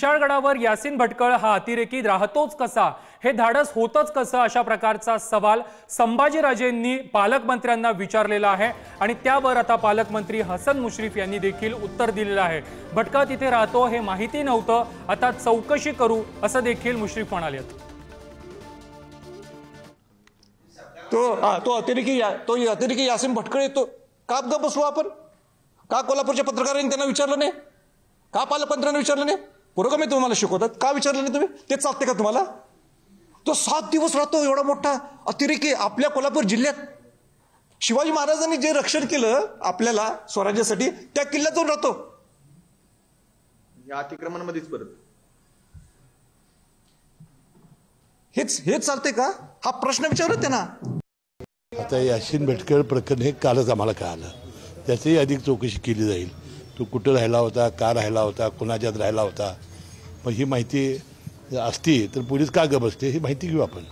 विशाळगडावर यासीन भटकळ हा अतिरेकी राहतोच कसा, हे धाडस होतच कसं, अशा प्रकारचा सवाल संभाजीराजेंनी पालकमंत्र्यांना विचारलेला आहे आणि त्यावर आता पालकमंत्री हसन मुश्रीफ यांनी देखील उत्तर दिलेलं आहे। भटकळ तिथे राहतो हे माहिती नव्हतं, आता चौकशी करू असं देखील मुश्रीफ म्हणाले। तो अतिरेकी यासीन भटकळ येतो का गप बसलो आपण? का कोल्हापूरच्या पत्रकारांनी त्यांना विचारलं नाही? का पालकमंत्र्यांना विचारलं नाही? पुरोगामी तुम्हाला शिकवतात, का विचारलं नाही तुम्ही? तेच चालते का तुम्हाला? तो 7 दिवस राहतो एवढा मोठा अतिरेकी आपल्या कोल्हापूर जिल्ह्यात। शिवाजी महाराजांनी जे रक्षण केलं आपल्याला स्वराज्यासाठी त्या किल्ल्यात जाऊन राहतो। या अतिक्रमणामध्येच परत हेच चालते का? हा प्रश्न विचारत त्यांना। आता यासीन भटकळ प्रकरण हे कालच आम्हाला कळालं, त्याचीही अधिक चौकशी केली जाईल। तो कुठं राहिला होता, का राहिला होता, कोणाच्यात राहिला होता, पण ही माहिती असती तर पोलीस का गप बसते ही माहिती घेऊ आपण।